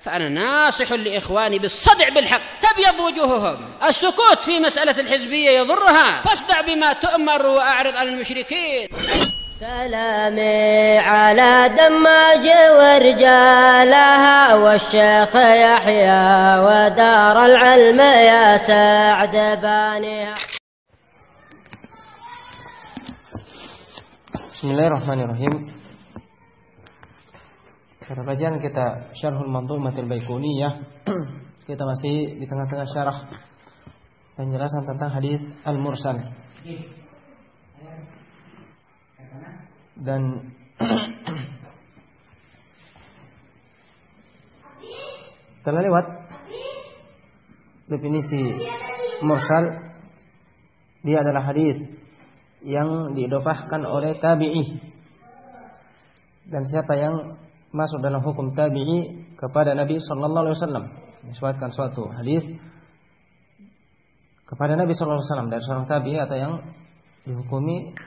فأنا ناصح لإخواني بالصدع بالحق تبيض وجوههم. السكوت في مسألة الحزبية يضرها، فاصدع بما تؤمر وأعرض عن المشركين. سلامي على دماج ورجالها والشيخ يحيى ودار العلم يا سعد بانيها. Bismillahirrahmanirrahim. Pada kajian kita Syarhul Manzumatil Baiquniyah, kita masih di tengah-tengah syarah penjelasan tentang hadis Al-Mursal. Dan telah lewat definisi mursal. Dia adalah hadis yang diidhofahkan oleh tabi'i. Dan siapa yang masuk dalam hukum tabi'i kepada Nabi sallallahu alaihi wasallam, disebutkan suatu hadis kepada Nabi sallallahu alaihi wasallam dari seorang tabi'i atau yang dihukumi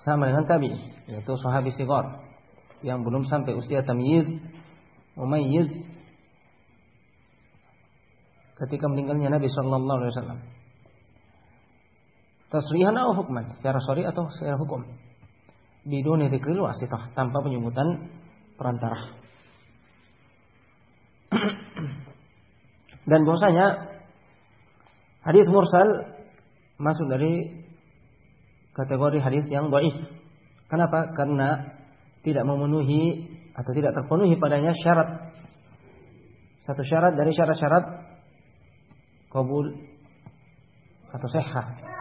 sama dengan tabi'i, yaitu sahabi shighar yang belum sampai usia tamyiz, mumayyiz ketika meninggalnya Nabi sallallahu alaihi wasallam. Tasrihan atau hukman, secara syar'i atau secara hukum. Biduni dzikril wasithah, tanpa penyebutan perantara. Dan bahwasanya hadis mursal masuk dari kategori hadis yang dhaif. Kenapa? Karena tidak memenuhi atau tidak terpenuhi padanya syarat. Satu syarat dari syarat-syarat qabul atau sihah.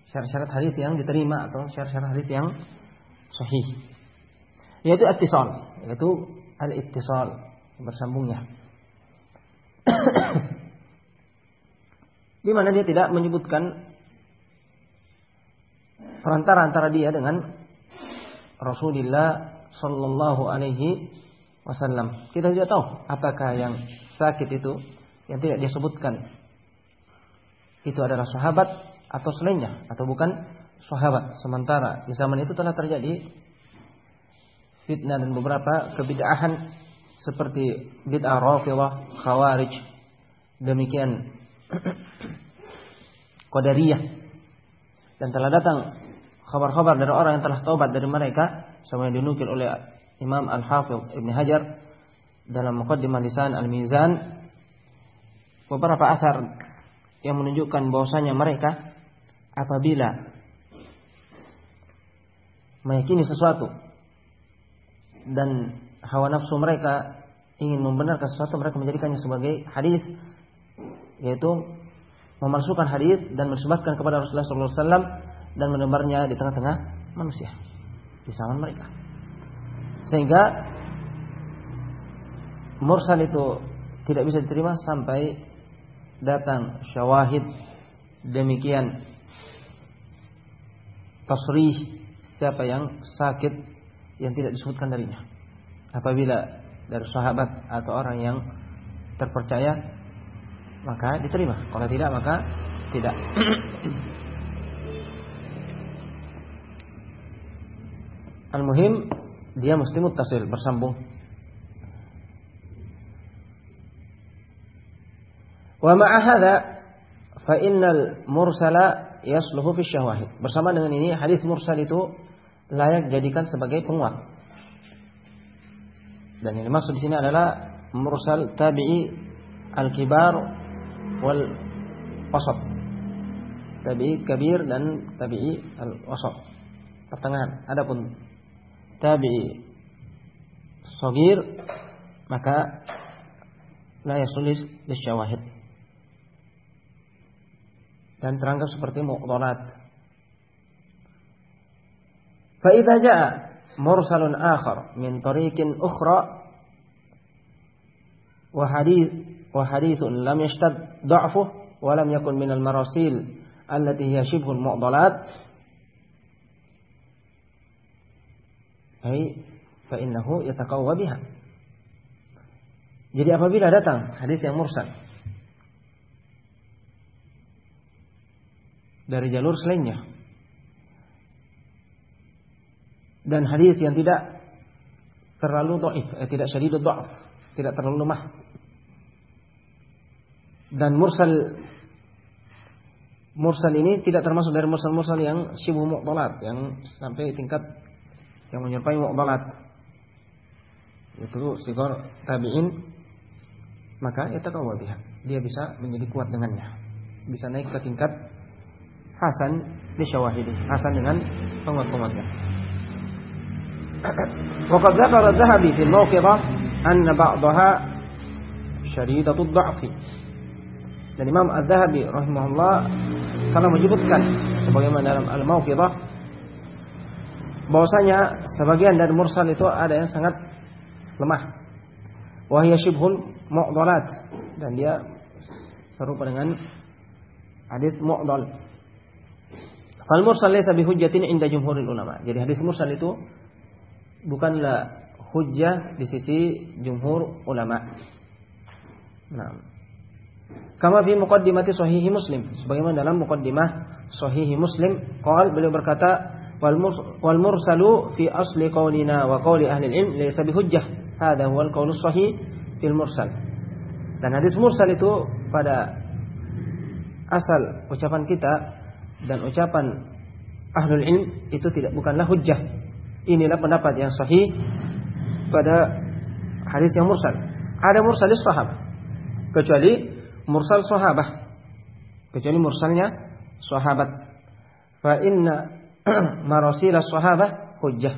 Syarat-syarat hadis yang diterima atau syarat-syarat hadis yang sahih, yaitu ittisal, yaitu al-ittisal, bersambungnya. Di mana dia tidak menyebutkan perantara antara dia dengan Rasulullah sallallahu alaihi wasallam. Kita juga tahu apakah yang sakit itu yang tidak disebutkan itu adalah sahabat atau selainnya, atau bukan sahabat. Sementara di zaman itu telah terjadi fitnah dan beberapa kebid'ahan seperti bid'ah Rafidhah, Khawarij, demikian Qadariyah, dan telah datang kabar-kabar dari orang yang telah taubat dari mereka, sama yang dinukil oleh Imam Al-Hafidh Ibn Hajar dalam Muqaddimah Lisan Al-Mizan, beberapa asar yang menunjukkan bahwasanya mereka apabila meyakini sesuatu dan hawa nafsu mereka ingin membenarkan sesuatu, mereka menjadikannya sebagai hadis, yaitu memalsukan hadis dan mensebatkan kepada Rasulullah SAW dan menebarnya di tengah-tengah manusia di zaman mereka, sehingga mursal itu tidak bisa diterima sampai datang syawahid, demikian tasrih siapa yang sakit yang tidak disebutkan darinya. Apabila dari sahabat atau orang yang terpercaya maka diterima, kalau tidak maka tidak. Al-muhim dia mesti muttasil, bersambung. Wa ma'a hadza fa innal mursala yasluhu fi syawahid. Bersama dengan ini hadis mursal itu layak jadikan sebagai penguat. Dan yang dimaksud di sini adalah mursal tabi'i al-kibar wal wasat. Tabi'i kabir dan tabi'i al-wasat, pertengahan. Adapun tabi'i shagir maka la yasluh lisyawahid dan teranggap seperti muqtalat. Fa idza jaa mursalun akhar min tariqin ukhra wa hadithun lam yashtad dha'fuhu wa lam yakun min al-marasil allati hiya shibhu al-mu'dalat, ai fa innahu yataqawwa biha. Jadi apabila datang hadis yang mursal dari jalur selainnya dan hadis yang tidak terlalu dhaif, tidak syadidud dha'f, tidak terlalu lemah. Dan mursal ini tidak termasuk dari mursal yang syibhu mu'dalat, yang sampai tingkat yang menyerupai mu'dalat. Itu sigar tabi'in, maka yataqawwa biha. Dia bisa menjadi kuat dengannya. Bisa naik ke tingkat hasan li syawahidi, hasan dengan penguat-penguatnya. Wa qad dzakara Adz-Dzahabi fi al-Mawqidah anna ba'daha syadidatud dha'fi. Dan Imam Adz-Dzahabi rahimahullah telah menyebutkan sebagaimana dalam Al-Mawqidah bahwasanya sebagian dari mursal itu ada yang sangat lemah. Wa hiya syibhul mu'dalat, dan dia serupa dengan hadis mu'dal. Fal mursal laysa bihujjatin inda jumhuril ulama. Jadi hadis mursal itu bukanlah hujjah di sisi jumhur ulama. Nah, kama fi muqaddimati sahih Muslim, sebagaimana dalam muqaddimah sahih Muslim, beliau berkata, wal mursalu fi asli qaulina wa qauli ahli ilm laysa bihujjah. Hadha huwa al-qaulu sahih fil mursal. Dan hadis mursal itu pada asal ucapan kita dan ucapan ahlul ilm itu bukanlah hujjah. Inilah pendapat yang sahih pada hadis yang mursal. Ada mursalis sahabah, kecuali mursal sahabah, kecuali mursalnya sahabat. Fa inna marasilas sahabah hujjah.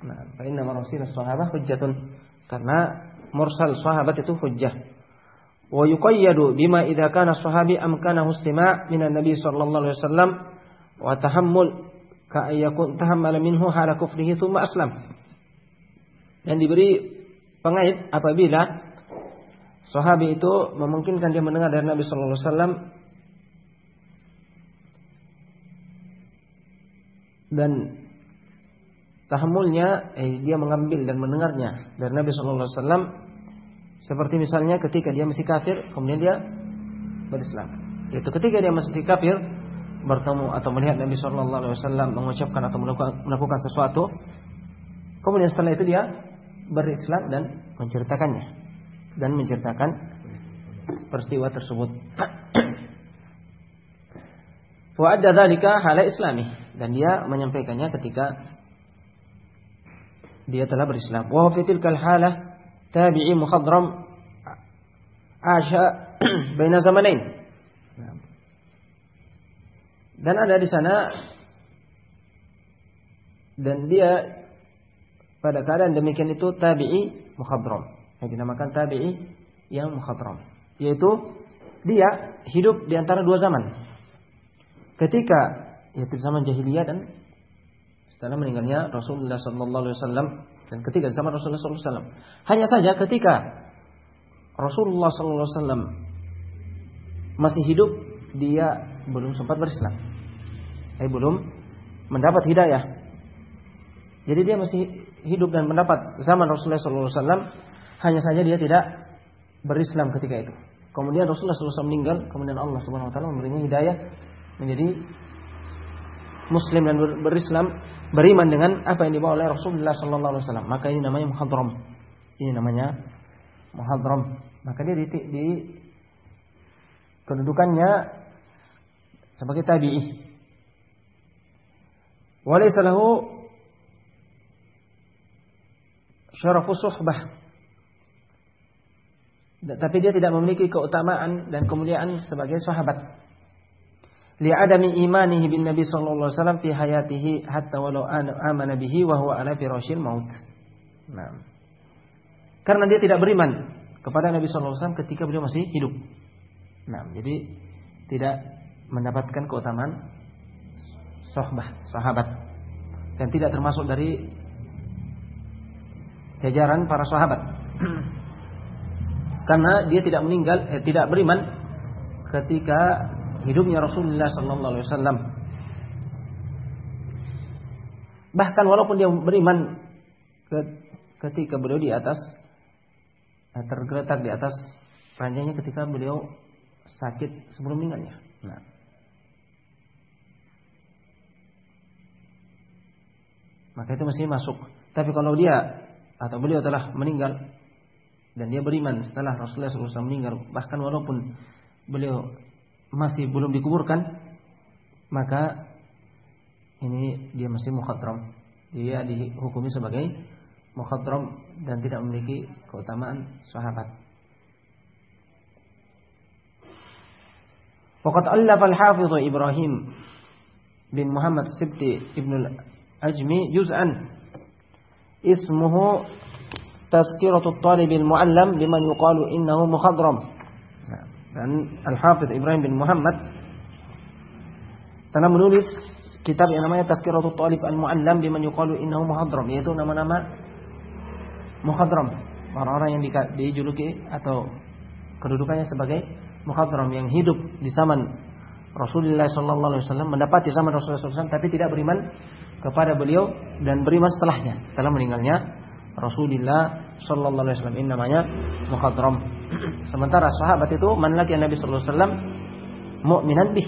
Nah, fa inna marasilas sahabah hujjatun, karena mursal sahabat itu hujjah. Wa yuqayyadu bima idza kana sahabi amkanahu istima' minan nabi sallallahu alaihi wasallam wa tahammul ka ayyakun tahammala minhu hala kufrihi thumma aslam. Dan diberi pengait apabila sahabi itu memungkinkan dia mendengar dari Nabi sallallahu alaihi wasallam dan tahammulnya dia mengambil dan mendengarnya dari Nabi sallallahu alaihi wasallam, seperti misalnya ketika dia masih kafir kemudian dia berislam. Yaitu ketika dia masih kafir bertemu atau melihat Nabi sallallahu alaihi wasallam mengucapkan atau melakukan sesuatu, kemudian setelah itu dia berislam dan menceritakannya dan menceritakan peristiwa tersebut. Wa adda dzalika hala islami, dan dia menyampaikannya ketika dia telah berislam. Wa fi tilkal halah tabi'i mukhadram asha baina zamanain. Dan ada di sana, dan dia pada keadaan demikian itu tabi'i mukhadram, yang dinamakan tabi'i yang mukhadram, yaitu dia hidup di antara dua zaman. Ketika yaitu zaman jahiliyah dan setelah meninggalnya Rasulullah sallallahu alaihi wasallam, dan ketika zaman Rasulullah sallallahu alaihi wasallam. Hanya saja ketika Rasulullah sallallahu alaihi wasallam masih hidup, dia belum sempat berislam. Belum mendapat hidayah. Jadi dia masih hidup dan mendapat zaman Rasulullah sallallahu alaihi wasallam, hanya saja dia tidak berislam ketika itu. Kemudian Rasulullah sallallahu alaihi wasallam meninggal, kemudian Allah Subhanahu wa taala memberinya hidayah menjadi muslim dan berislam, beriman dengan apa yang dibawa oleh Rasulullah sallallahu alaihi wasallam. Maka ini namanya muhadram. Ini namanya muhadram. Maka dia di kedudukannya sebagai tabi'i. Walaysa lahu syarafu suhbah. Tapi dia tidak memiliki keutamaan dan kemuliaan sebagai sahabat. Li'adami imanihi bin Nabi sallallahu alaihi wasallam fi hayatihi hatta walau amana bihi wa huwa ala firashil maut. Nah, karena dia tidak beriman kepada Nabi sallallahu alaihi wasallam ketika beliau masih hidup. Nah, jadi tidak mendapatkan keutamaan sahabat, dan tidak termasuk dari jajaran para sahabat. Karena dia tidak meninggal, tidak beriman ketika hidupnya Rasulullah sallallahu alaihi wasallam. Bahkan walaupun dia beriman ketika beliau di atas tergeletak di atas ranjangnya ketika beliau sakit sebelum meninggalnya. Nah, maka itu masih masuk. Tapi kalau dia atau beliau telah meninggal dan dia beriman setelah Rasulullah SAW meninggal, bahkan walaupun beliau masih belum dikuburkan, maka ini dia masih mukhadram. Dia dihukumi sebagai mukhadram dan tidak memiliki keutamaan sahabat. Waqad allafa al-Hafidh Ibrahim bin Muhammad Sibti Ibn al-Ajmi juz'an ismuhu Tazkiratut Talibil Mu'allam liman yuqalu innahu mukhadram. Dan Al-Hafidh Ibrahim bin Muhammad telah menulis kitab yang namanya Tazkiratut Talib Al-Mu'allam liman yuqalu innahu mukhadram, yaitu nama-nama mukhadram, orang-orang yang dijuluki atau kedudukannya sebagai mukhadram, yang hidup di zaman Rasulullah SAW, mendapati zaman Rasulullah SAW, tapi tidak beriman kepada beliau dan beriman setelahnya, setelah meninggalnya Rasulullah SAW. Ini namanya mukhadram. Sementara sahabat itu man laqiya Nabi sallallahu alaihi wasallam mu'minan bih,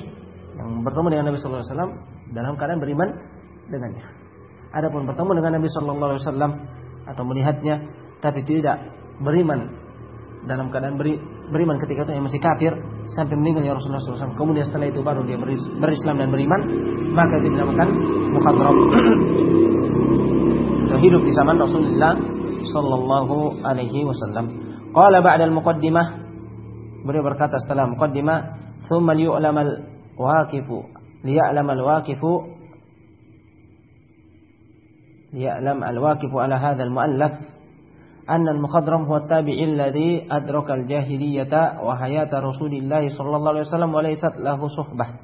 yang bertemu dengan Nabi sallallahu alaihi wasallam dalam keadaan beriman dengannya. Adapun bertemu dengan Nabi sallallahu alaihi wasallam atau melihatnya tapi tidak beriman, dalam keadaan beriman ketika itu yang masih kafir sampai meninggalnya Rasulullah SAW, kemudian setelah itu baru dia berislam dan beriman, maka itu dinamakan mukhadram. Hidup di zaman Rasulullah sallallahu alaihi wasallam. Qala ba'da al-muqaddimah, beliau berkata setelah muqaddimah, thumma liya'lam al-waqifu ala hadha al-mu'allaf anna al-mukhadram huwa at-tabi'i alladhi adraka al-jahiliyata wa hayata Rasulillah sallallahu alaihi wasallam wa laysat lahu suhbah.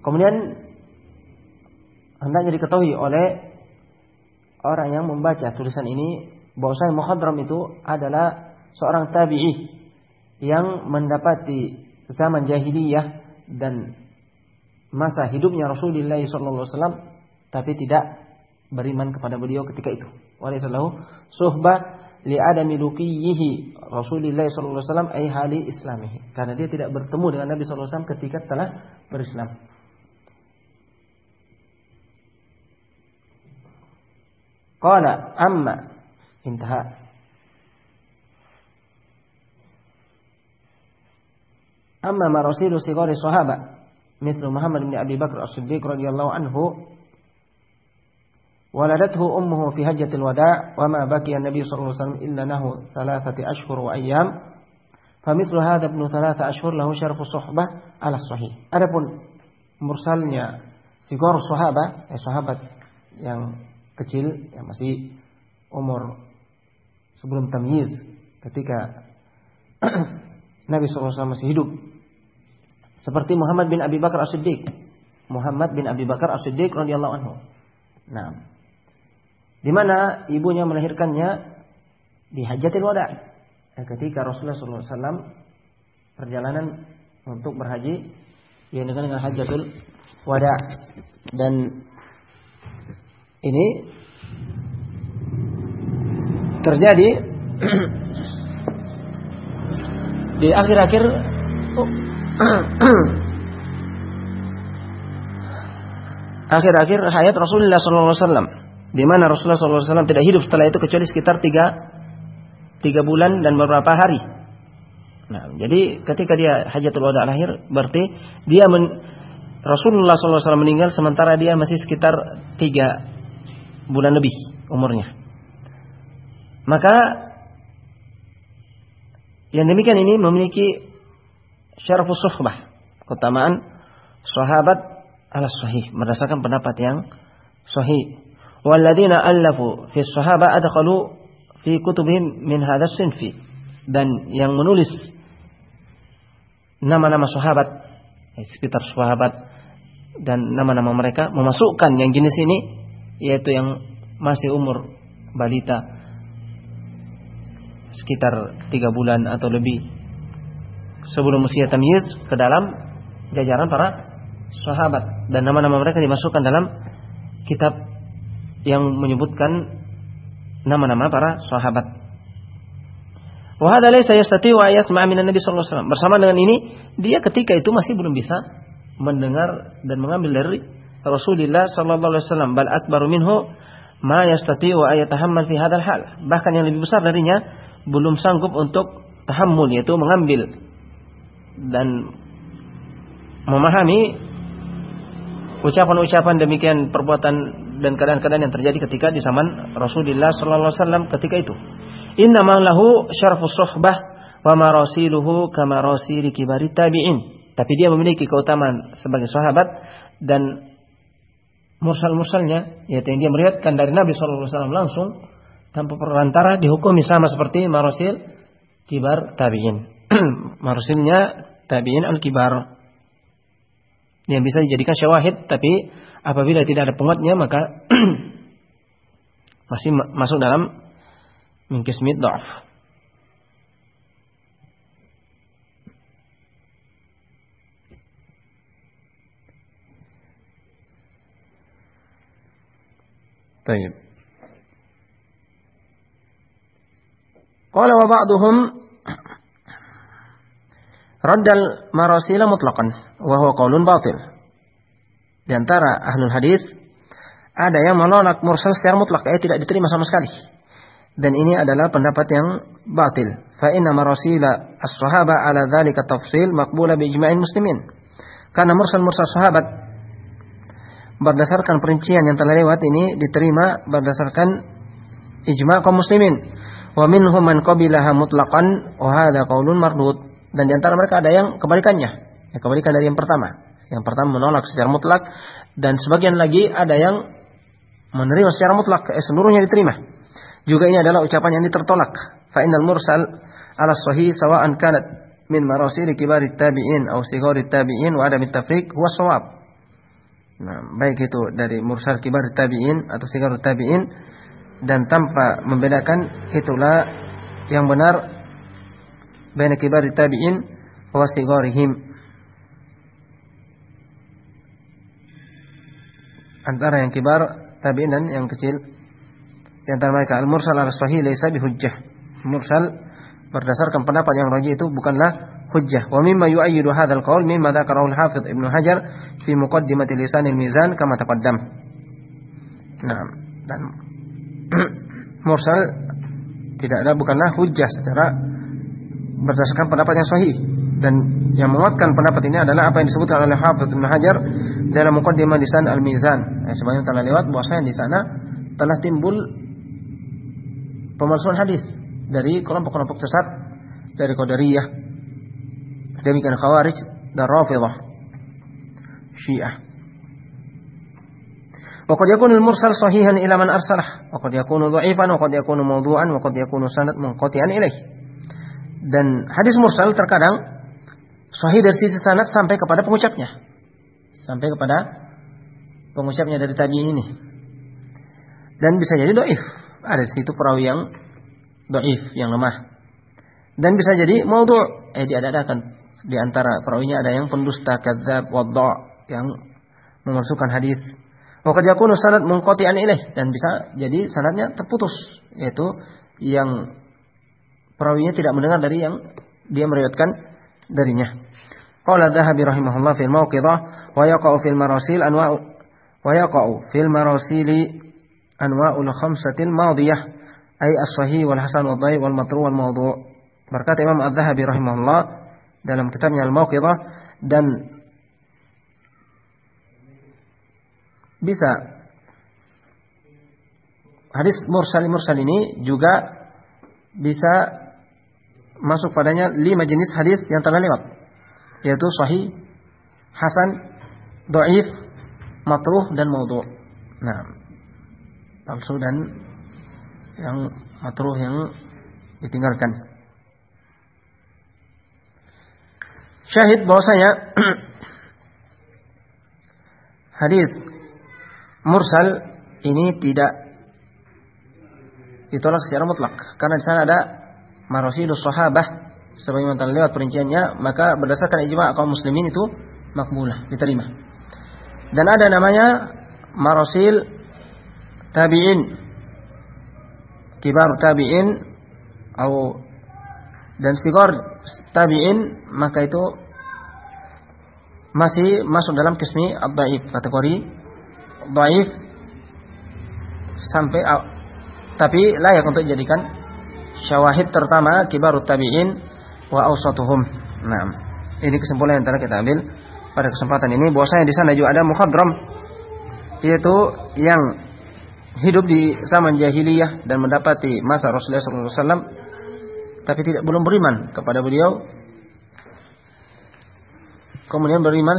Kemudian hendaknya diketahui oleh orang yang membaca tulisan ini bahwasanya mukhadram itu adalah seorang tabi'i yang mendapati zaman jahiliyah dan masa hidupnya Rasulullah SAW, tapi tidak beriman kepada beliau ketika itu. Walaisallahu suhbah li'adami luqiyhi Rasulullah SAW ay hali islamihi, karena dia tidak bertemu dengan Nabi SAW ketika telah berislam. Qala amma intaha. Amma marasilu sigari sahaba mithlu Muhammad bin Abi Bakr As-Siddiq radhiyallahu anhu waladathu ummuhu fi hajjatil wada' wa ma baqiya an-nabiy sallallahu alaihi wasallam illa nahu 3 ashhur wa ayyam famithlu hadha ibn 3 ashhur lahu syarfu suhbah ala sahih. Adapun mursalnya sigar sahaba, sahabat yang kecil yang masih umur sebelum tamyiz ketika Nabi SAW masih hidup, seperti Muhammad bin Abi Bakar As-Siddiq. Muhammad bin Abi Bakar As-Siddiq radhiyallahu anhu. Nah, di mana ibunya melahirkannya di Hajjatul Wada', ketika Rasulullah SAW perjalanan untuk berhaji, yang dengan Hajjatul Wada'. Dan ini terjadi di akhir-akhir hayat Rasulullah SAW, di mana Rasulullah SAW tidak hidup setelah itu kecuali sekitar 3 bulan dan beberapa hari. Nah, jadi ketika dia Hajjatul Wada' lahir, berarti dia Rasulullah SAW meninggal sementara dia masih sekitar 3 bulan lebih umurnya. Maka yang demikian ini memiliki syarafus suhbah, keutamaan sahabat ala sahih, berdasarkan pendapat yang sahih. Walladzina allafu fi sahaba adkhalu fi kutubihim min hadzal sinfi, dan yang menulis nama-nama sahabat, sekitar sahabat dan nama-nama mereka, memasukkan yang jenis ini, yaitu yang masih umur balita sekitar 3 bulan atau lebih sebelum usia tamyiz, ke dalam jajaran para sahabat, dan nama-nama mereka dimasukkan dalam kitab yang menyebutkan nama-nama para sahabat. Wa hadza laysa yastati'u an yasma'a minan nabi sallallahu alaihi wasallam. Bersama dengan ini, dia ketika itu masih belum bisa mendengar dan mengambil dari Rasulullah sallallahu alaihi wasallam bal akbaru minhu ma yastati'u wa yatahammal fi hadzal hal. Bahkan yang lebih besar darinya belum sanggup untuk tahammul, yaitu mengambil dan memahami ucapan-ucapan demikian, perbuatan dan keadaan-keadaan yang terjadi ketika di zaman Rasulullah sallallahu alaihi wasallam ketika itu. Innama lahu syarafus suhbah wa marasiluhu kama rasili kibari tabi'in. Tapi dia memiliki keutamaan sebagai sahabat dan mursal-mursalnya, yaitu yang dia meriwayatkan dari Nabi sallallahu alaihi wasallam langsung tanpa perantara, dihukumi sama seperti marasil kibar tabi'in. Marasilnya tabi'in al-kibar yang bisa dijadikan syawahid, tapi apabila tidak ada penguatnya maka masih masuk dalam min qismi dha'f. Baik. Qala wa ba'duhum raddal marasila mutlaqan wa huwa qaulun batil. Di antara ahlul hadis ada yang menolak mursal secara mutlak, tidak diterima sama sekali. Dan ini adalah pendapat yang batil. Fa inna marasila as-sahaba ala dzalika tafsil maqbula bi ijma'il muslimin. Karena mursal-mursal sahabat berdasarkan perincian yang telah lewat ini diterima berdasarkan ijma' kaum muslimin. Wa minhum man qabilaha mutlaqan wa hadza qaulun mardud. Dan di antara mereka ada yang kebalikannya, yang kebalikan dari yang pertama. Yang pertama menolak secara mutlak, dan sebagian lagi ada yang menerima secara mutlak, seluruhnya diterima. Juga ini adalah ucapan yang ditertolak. Fa innal mursal ala sahih sawa'an kanat min marasil kibarit tabi'in aw sigharit tabi'in wa adam at-tafriq huwa shawab. Nah, baik itu dari mursal kibarit tabi'in atau sigharit tabi'in, dan tanpa membedakan, itulah yang benar baina kibarit tabi'in wa sigharihim, antara yang kibar tabi'in dan yang kecil. Di antara mereka al-mursal al-sahih laisa bihujjah. Mursal berdasarkan pendapat yang rajih itu bukanlah hujjah. Wa mimma yu'ayyidu hadzal qaul mimma dzakarahu al-Hafidz Ibnu Hajar fi muqaddimati Lisan al-Mizan kama taqaddam. Nah, dan mursal bukanlah hujjah secara berdasarkan pendapat yang sahih. Dan yang menguatkan pendapat ini adalah apa yang disebutkan oleh Hafidz Ibnu Hajar dalam muqaddimah Lisan al-Mizan. Sebagaimana telah lewat bahwasanya di sana telah timbul pemalsuan hadis dari kelompok-kelompok sesat, dari Qadariyah, demikian Khawarij dan Rafidhah Syiah. Wa qad yakunu al-mursal sahihan ila man arsalah, wa qad yakunu dha'ifan, wa qad yakunu mawdu'an, wa qad yakunu sanad munqati'an ilaih. Dan hadis mursal terkadang sahih dari sisi sanad sampai kepada pengucapnya, sampai kepada pengucapnya dari tabi'in ini. Dan bisa jadi dhaif, ada di situ perawi yang dhaif, yang lemah. Dan bisa jadi maudhu', diada-adakan di antara perawinya ada yang pendusta, kadzdzab, wadha', yang memalsukan hadis. Wa qad yakunu sanad munqati'an ilaih, dan bisa jadi sanadnya terputus, yaitu yang perawinya tidak mendengar dari yang dia meriwayatkan darinya. Qala Adz-Dzahabi rahimahullah fil Mawqidah wa yaqa'u fil marasil anwa'u wa yaqa'u fil marasili anwa'ul khamsatil madiyah ay as-sahih wal hasan wal dhaif wal matru' wal mawdu'. Berkata Imam Adz-Dzahabi rahimahullah dalam kitabnya Al-Mawqidah, dan bisa hadis mursal ini juga bisa masuk padanya 5 jenis hadis yang telah lewat, yaitu sahih, hasan, dhaif, matruh dan maudhu'. Nah, palsu dan yang matruh yang ditinggalkan. Syahid bahwasanya hadis mursal ini tidak ditolak secara mutlak, karena di sana ada marasilus sahabah sebagaimana telah lewat perinciannya, maka berdasarkan ijma' kaum muslimin itu makbulah, diterima. Dan ada namanya marasil tabi'in, kibar tabi'in dan sigar tabi'in, maka itu masih masuk dalam qismi ad-dhaif, kategori dhaif sampai tapi layak untuk dijadikan syawahid, terutama kibarut tabi'in wa awsatuhum. Nah, ini kesimpulan yang telah kita ambil pada kesempatan ini, bahwasanya di sana juga ada mukhadram, yaitu yang hidup di zaman jahiliyah dan mendapati masa Rasulullah SAW, tapi belum beriman kepada beliau, kemudian beriman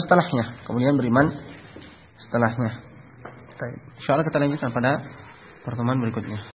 setelahnya. Insyaallah kita lanjutkan pada pertemuan berikutnya.